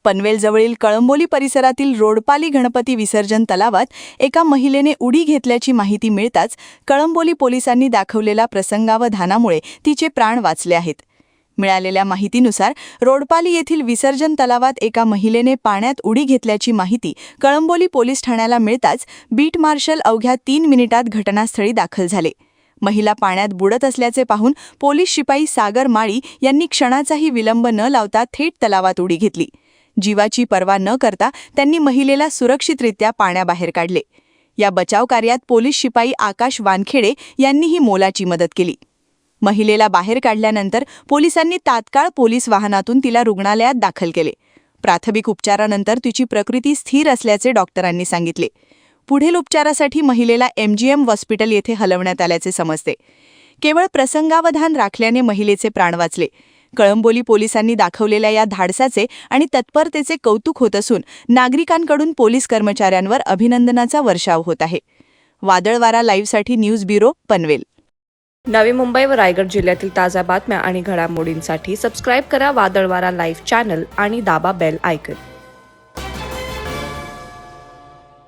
पनवेलजवळील कळंबोली परिसरातील रोडपाली गणपती विसर्जन तलावात एका महिलेने उडी घेतल्याची माहिती मिळताच कळंबोली पोलिसांनी दाखवलेल्या प्रसंगावधानामुळे तिचे प्राण वाचले आहेत. मिळालेल्या माहितीनुसार रोडपाली येथील विसर्जन तलावात एका महिलेने पाण्यात उडी घेतल्याची माहिती कळंबोली पोलीस ठाण्याला मिळताच बीट मार्शल अवघ्या 3 मिनिटात घटनास्थळी दाखल झाले. महिला पाण्यात बुडत असल्याचे पाहून पोलीस शिपाई सागर माळी यांनी क्षणाचाही विलंब न लावता थेट तलावात उडी घेतली. जीवाची पर्वा न करता त्यांनी महिलेला सुरक्षितरित्या पाण्याबाहेर काढले. या बचाव कार्यात पोलीस शिपाई आकाश वानखेडे यांनीही मोलाची मदत केली. महिलेला बाहेर काढल्यानंतर पोलिसांनी तात्काळ पोलीस वाहनातून तिला रुग्णालयात दाखल केले. प्राथमिक उपचारानंतर तिची प्रकृती स्थिर असल्याचे डॉक्टरांनी सांगितले. पुढील उपचारासाठी महिलेला MGM हॉस्पिटल येथे हलवण्यात आल्याचे समजते. केवळ प्रसंगावधान राखल्याने महिलेचे प्राण वाचले. कळंबोली पोलिसांनी दाखवलेल्या या धाडसाचे आणि तत्परतेचे कौतुक होत असून नागरिकांकडून पोलीस कर्मचाऱ्यांवर अभिनंदनाचा वर्षाव होत आहे. वादळवारा लाईव्हसाठी न्यूज ब्युरो, पनवेल. नवी मुंबई व रायगड जिल्ह्यातील ताज्या बातम्या आणि घडामोडींसाठी सबस्क्राईब करा वादळवारा लाईव्ह चॅनल आणि दाबा बेल आयकॉन.